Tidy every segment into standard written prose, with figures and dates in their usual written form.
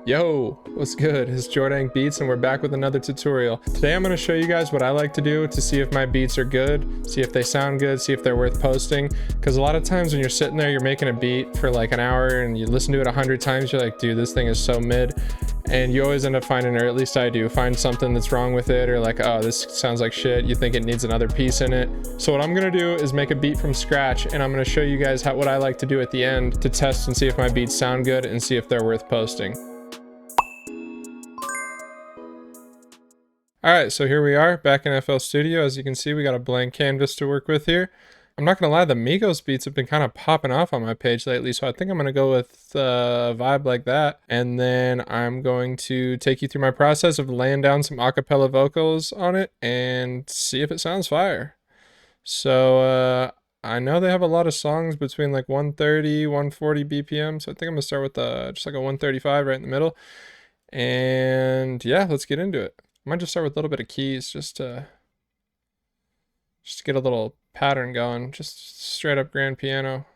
Yo, what's good? It's Jordan Beats and we're back with another tutorial. Today I'm going to show you guys what I like to do to see if my beats are good, see if they sound good, see if they're worth posting. Because a lot of times when you're sitting there, you're making a beat for like an hour and you listen to it 100 times, you're like, dude, this thing is so mid. And you always end up finding, or at least I do, find something that's wrong with it, or like, oh, this sounds like shit. You think it needs another piece in it. So what I'm gonna do is make a beat from scratch, and I'm gonna show you guys what I like to do at the end to test and see if my beats sound good and see if they're worth posting. All right, so here we are back in FL Studio. As you can see, we got a blank canvas to work with here. I'm not gonna lie, the Migos beats have been kind of popping off on my page lately, so I think I'm gonna go with a vibe like that. And then I'm going to take you through my process of laying down some acapella vocals on it and see if it sounds fire. So I know they have a lot of songs between like 130, 140 BPM, so I think I'm gonna start with just like a 135 right in the middle. And yeah, let's get into it. I might just start with a little bit of keys just to get a little pattern going, just straight up grand piano.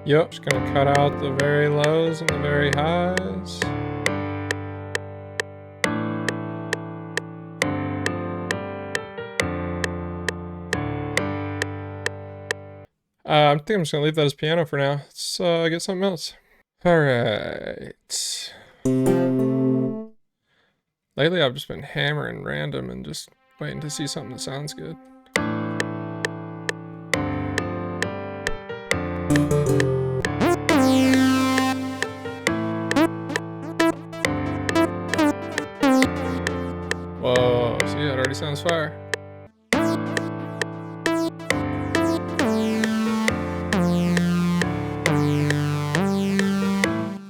Yep, just gonna cut out the very lows and the very highs. I think I'm just gonna leave that as piano for now. Let's get something else. All right. Lately, I've just been hammering random and just waiting to see something that sounds good. Whoa, see, that already sounds fire.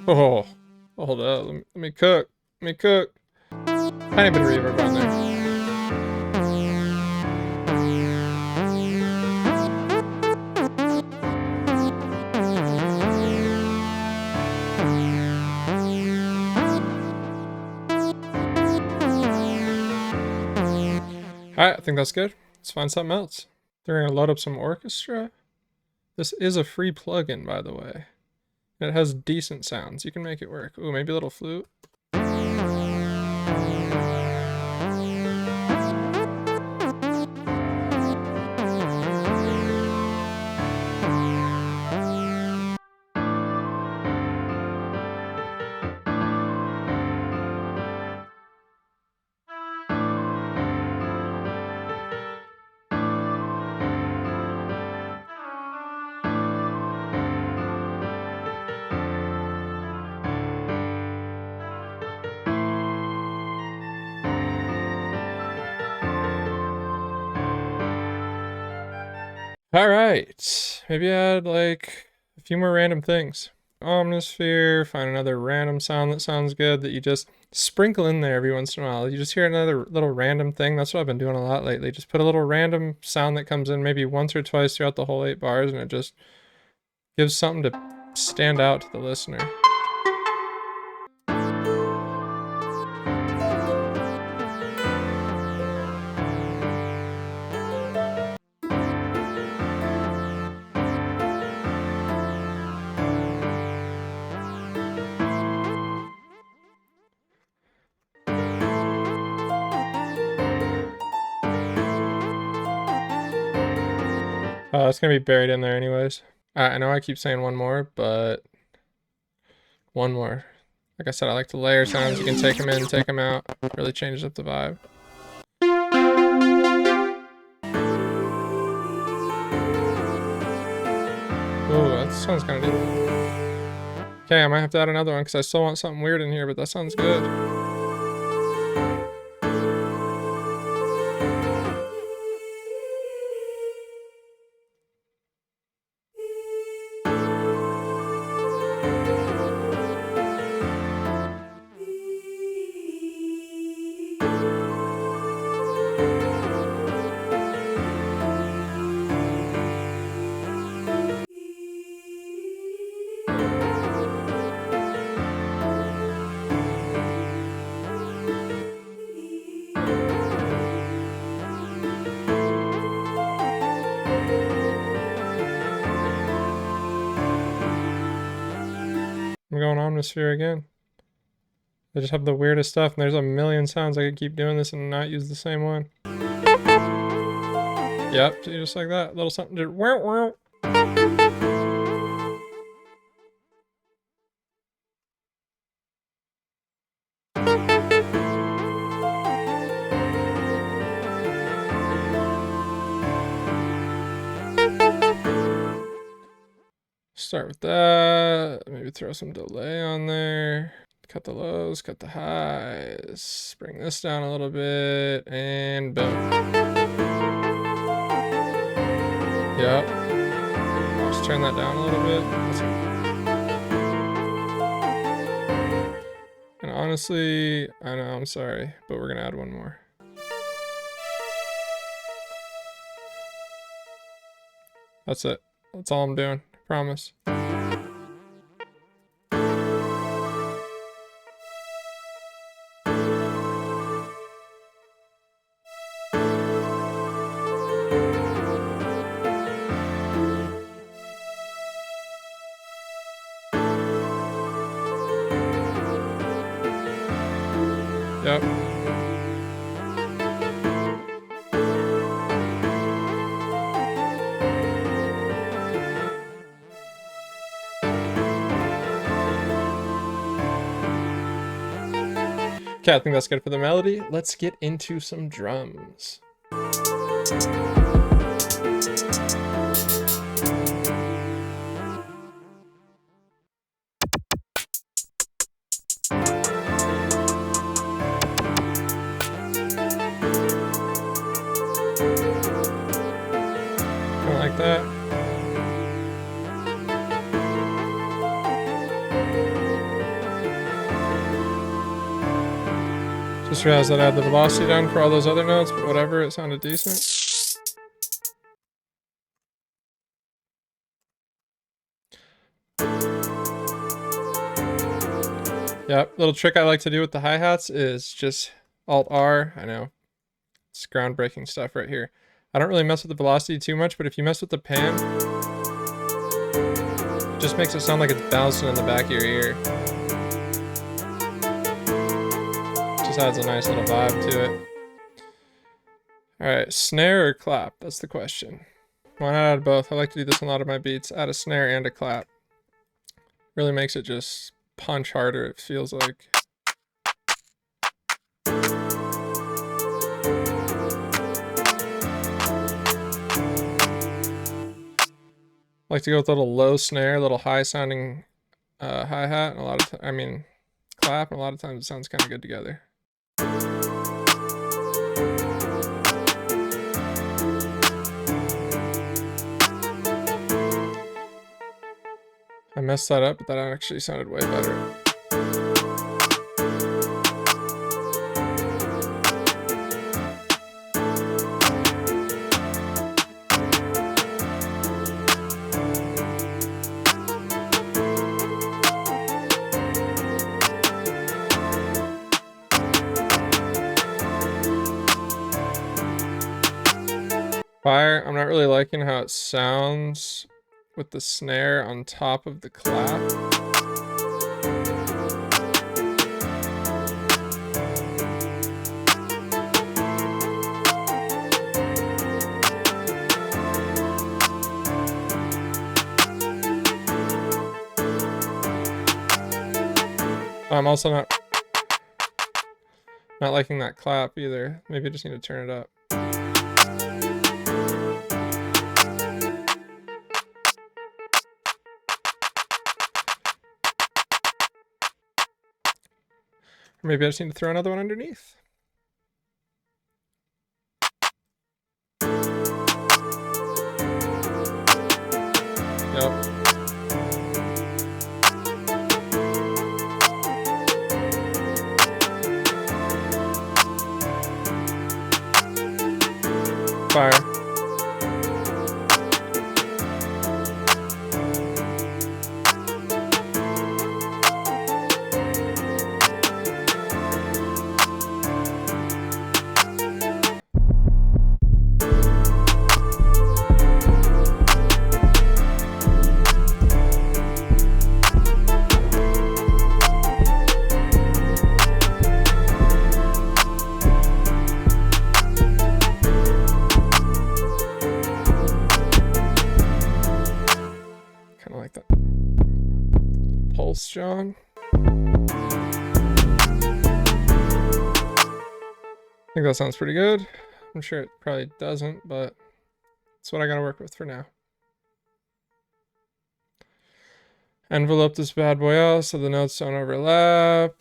Oh, hold up, let me cook, let me cook. Tiny bit of reverb on there. Alright, I think that's good. Let's find something else. They're gonna load up some orchestra. This is a free plugin, by the way. It has decent sounds. You can make it work. Ooh, maybe a little flute. All right, maybe add like a few more random things. Omnisphere, find another random sound that sounds good that you just sprinkle in there every once in a while. You just hear another little random thing. That's what I've been doing a lot lately. Just put a little random sound that comes in maybe once or twice throughout the whole 8 bars, and it just gives something to stand out to the listener. It's gonna be buried in there anyways. I know I keep saying one more, but one more. Like I said, I like to layer sounds. You can take them in, take them out. Really changes up the vibe. Ooh, that sounds kind of different. Okay, I might have to add another one because I still want something weird in here, but that sounds good. I'm going Omnisphere again. They just have the weirdest stuff, and there's a million sounds. I could keep doing this and not use the same one. Yep, just like that. Little something just wow wow. Start with that. Maybe throw some delay on there. Cut the lows, cut the highs. Bring this down a little bit, and boom. Yep. Just turn that down a little bit. And honestly, I know, I'm sorry, but we're gonna add one more. That's it. That's all I'm doing. Promise. Yep. Okay, I think that's good for the melody. Let's get into some drums. Kind of like that. Just realized that I had the velocity down for all those other notes, but whatever, it sounded decent. Yep, little trick I like to do with the hi-hats is just Alt-R. I know, it's groundbreaking stuff right here. I don't really mess with the velocity too much, but if you mess with the pan, it just makes it sound like it's bouncing in the back of your ear. Just adds a nice little vibe to it. Alright, snare or clap? That's the question. Why not add both? I like to do this in a lot of my beats. Add a snare and a clap. Really makes it just punch harder, it feels like. I like to go with a little low snare, a little high sounding hi-hat, and a lot of clap, and a lot of times it sounds kind of good together. I messed that up, but that actually sounded way better. Fire, I'm not really liking how it sounds with the snare on top of the clap. I'm also not liking that clap either. Maybe I just need to turn it up. Or maybe I just need to throw another one underneath. Yep. Fire. John. I think that sounds pretty good. I'm sure it probably doesn't, but it's what I gotta work with for now. Envelope this bad boy out so the notes don't overlap.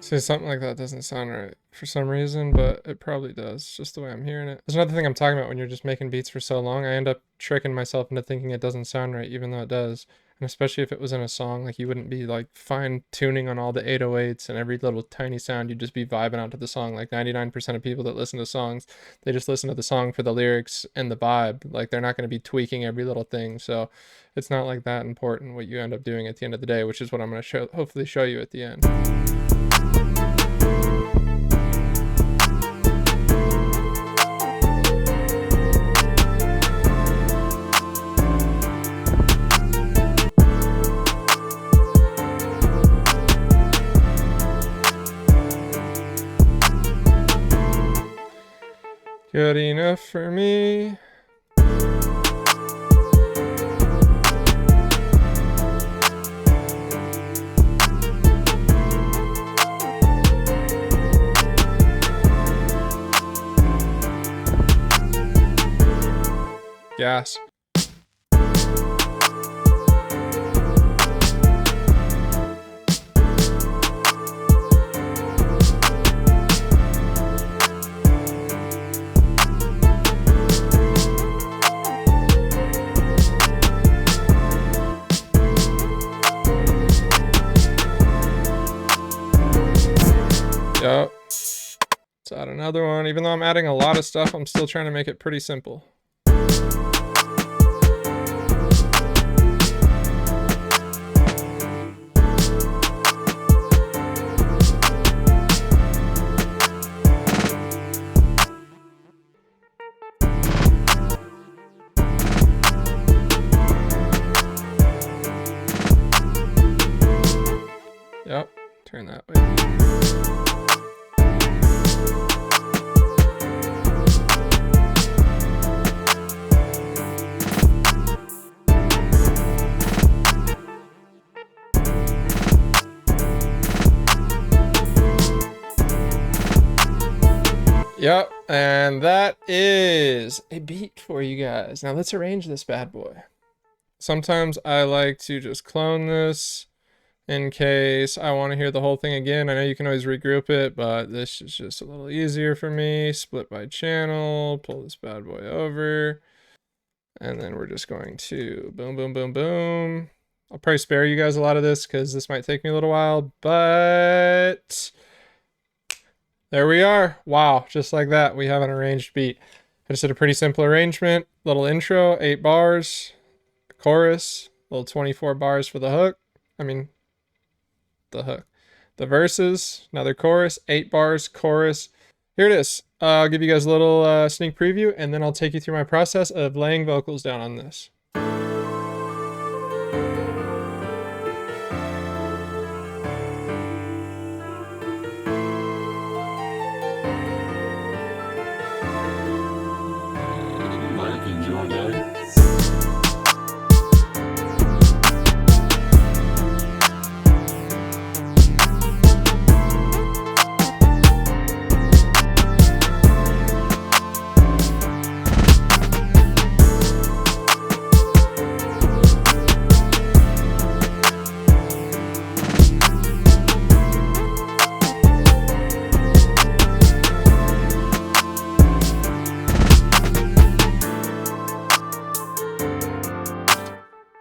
See, something like that doesn't sound right for some reason, but it probably does. It's just the way I'm hearing it. There's another thing I'm talking about when you're just making beats for so long. I end up tricking myself into thinking it doesn't sound right, even though it does. And especially if it was in a song, like you wouldn't be like fine tuning on all the 808s and every little tiny sound. You'd just be vibing out to the song. Like 99% of people that listen to songs, they just listen to the song for the lyrics and the vibe. Like they're not going to be tweaking every little thing. So it's not like that important what you end up doing at the end of the day, which is what I'm going to hopefully show you at the end. Good enough for me. Gas. Yep. Let's add another one. Even though I'm adding a lot of stuff, I'm still trying to make it pretty simple. Yep, turn that way. Yep, and that is a beat for you guys. Now let's arrange this bad boy. Sometimes I like to just clone this in case I want to hear the whole thing again. I know you can always regroup it, but this is just a little easier for me. Split by channel, pull this bad boy over, and then we're just going to boom, boom, boom, boom. I'll probably spare you guys a lot of this because this might take me a little while, but there we are. Wow, just like that, we have an arranged beat. I just did a pretty simple arrangement. Little intro, 8 bars, chorus, little 24 bars for the hook. I mean, the hook. The verses, another chorus, 8 bars, chorus. Here it is. I'll give you guys a little sneak preview, and then I'll take you through my process of laying vocals down on this.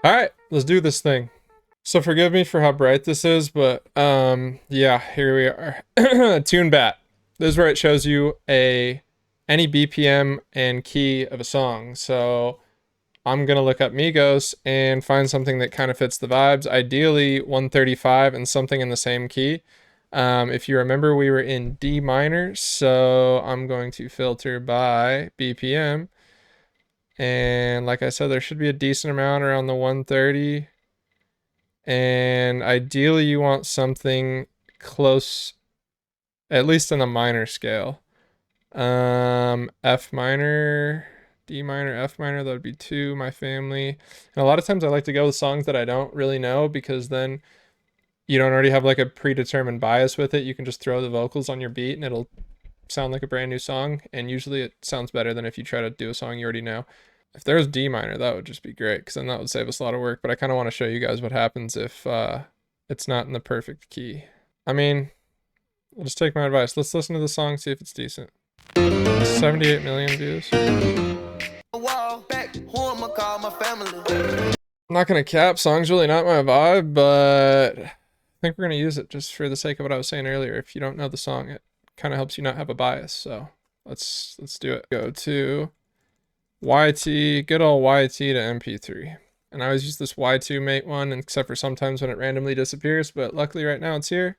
All right, let's do this thing. So forgive me for how bright this is, but yeah, here we are. Tune bat. This is where it shows you a any BPM and key of a song. So I'm going to look up Migos and find something that kind of fits the vibes. Ideally 135 and something in the same key. If you remember, we were in D minor, so I'm going to filter by BPM. And like I said, there should be a decent amount around the 130. And ideally you want something close, at least in the minor scale. F minor, D minor, F minor, that would be 2, my family. And a lot of times I like to go with songs that I don't really know, because then you don't already have like a predetermined bias with it. You can just throw the vocals on your beat and it'll sound like a brand new song. And usually it sounds better than if you try to do a song you already know. If there's D minor, that would just be great, because then that would save us a lot of work. But I kind of want to show you guys what happens if it's not in the perfect key. I mean, we'll just take my advice. Let's listen to the song, see if it's decent. 78 million views. I'm not gonna cap, song's really not my vibe, but I think we're gonna use it just for the sake of what I was saying earlier. If you don't know the song, it kind of helps you not have a bias. So let's do it. Go to YT, good old YT to MP3. And I always use this Y2 mate one, except for sometimes when it randomly disappears, but luckily right now it's here.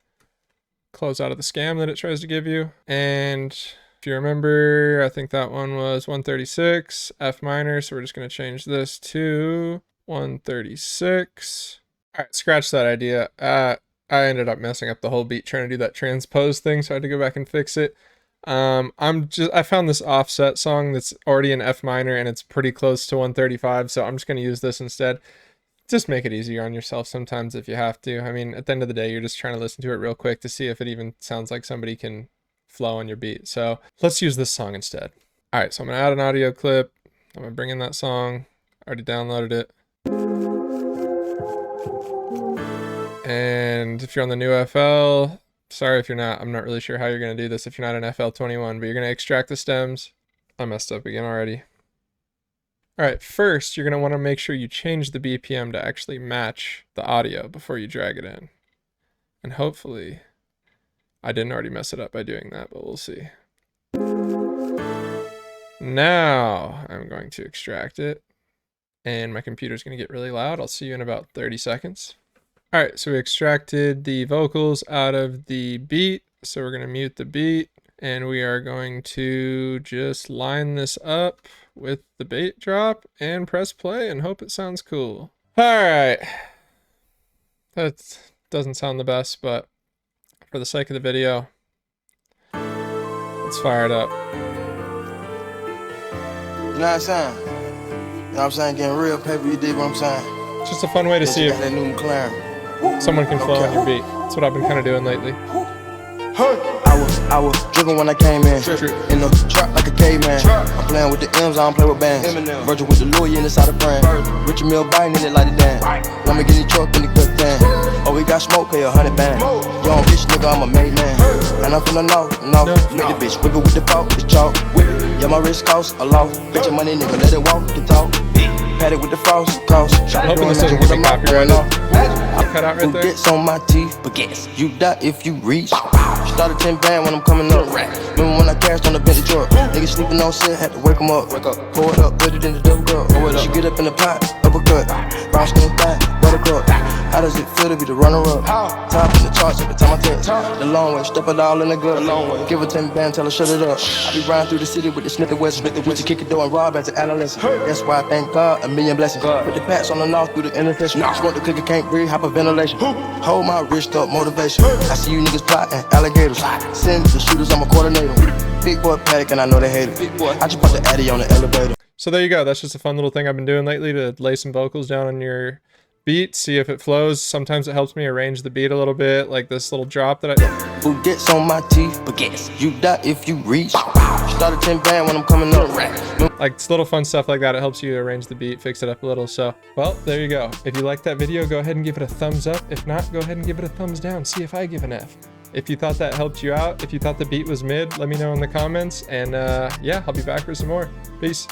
Close out of the scam that it tries to give you. And if you remember, I think that one was 136, F minor, so we're just going to change this to 136. All right, scratch that idea. I ended up messing up the whole beat trying to do that transpose thing, so I had to go back and fix it. I found this offset song that's already in F minor and it's pretty close to 135, so I'm just going to use this instead. Just make it easier on yourself sometimes if you have to. I mean, at the end of the day, you're just trying to listen to it real quick to see if it even sounds like somebody can flow on your beat. So let's use this song instead. All right, so I'm gonna add an audio clip. I'm gonna bring in that song. I already downloaded it. And if you're on the new FL, sorry if you're not, I'm not really sure how you're gonna do this if you're not in FL21, but you're gonna extract the stems. I messed up again already. All right, first, you're gonna wanna make sure you change the BPM to actually match the audio before you drag it in. And hopefully, I didn't already mess it up by doing that, but we'll see. Now I'm going to extract it, and my computer's going to get really loud. I'll see you in about 30 seconds. All right, so we extracted the vocals out of the beat, so we're going to mute the beat, and we are going to just line this up with the bait drop and press play and hope it sounds cool. All right, that doesn't sound the best, but for the sake of the video, let's fire it up. You know what I'm saying? You know what I'm saying? Getting real paper, you dig what I'm saying? It's just a fun way to see if that new McLaren. Someone can flow on your beat. That's what I've been kind of doing lately. I was driven when I came in the trap like a caveman. I'm playing with the M's, I don't play with bands. Virgil with the lawyer inside the brand. Richard Mill biting in it like a damn. Let me get the truck in the good thing. Oh, we got smoke, pay 100 band. Young rich nigga, I'm a made man. And I'm finna know, make the bitch wiggle with the fork, it's chalk. Yeah, my wrist costs a lot. Bet your money, nigga, let it walk, can talk. Pat it with the frost, cost. I'm hoping this doesn't get me copyrighted. Cut out right there. Baguettes on my teeth, baguettes. You die if you reach. Started 10 band when I'm coming up. Remember when I cashed on the Bentley truck? Niggas sleeping on set, had to wake 'em up. Pour it up, put it in the double cup. She get up in the pot, uppercut. Brown skin thigh, buttercup. How does it feel to be the runner-up? Top in the charts every time I touch. The long way, step it all in the gut. Give her 10 band, tell her shut it up. I be riding through the city with the Smith & Wesson. With the kick it door and rob as an adolescent. That's why I thank God, a million blessings. Put the pats on the north through the intersection. Smoke the cookie, can't breathe, hyperventilation. Hold my wrist up, motivation. I see you niggas plotting, alligators. Send the shooters, I'm a coordinator. Big boy Paddock and I know they hate it. I just put the Addy on the elevator. So there you go. That's just a fun little thing I've been doing lately to lay some vocals down on your beat, see if it flows. Sometimes it helps me arrange the beat a little bit, like this little drop that I... Baguettes on my teeth, baguettes. You die if you reach. Started 10 band when I'm coming up. Like it's little fun stuff like that. It helps you arrange the beat, fix it up a little. So, well, there you go. If you liked that video, go ahead and give it a thumbs up. If not, go ahead and give it a thumbs down. See if I give an F. If you thought that helped you out, if you thought the beat was mid, let me know in the comments. And yeah, I'll be back for some more. Peace.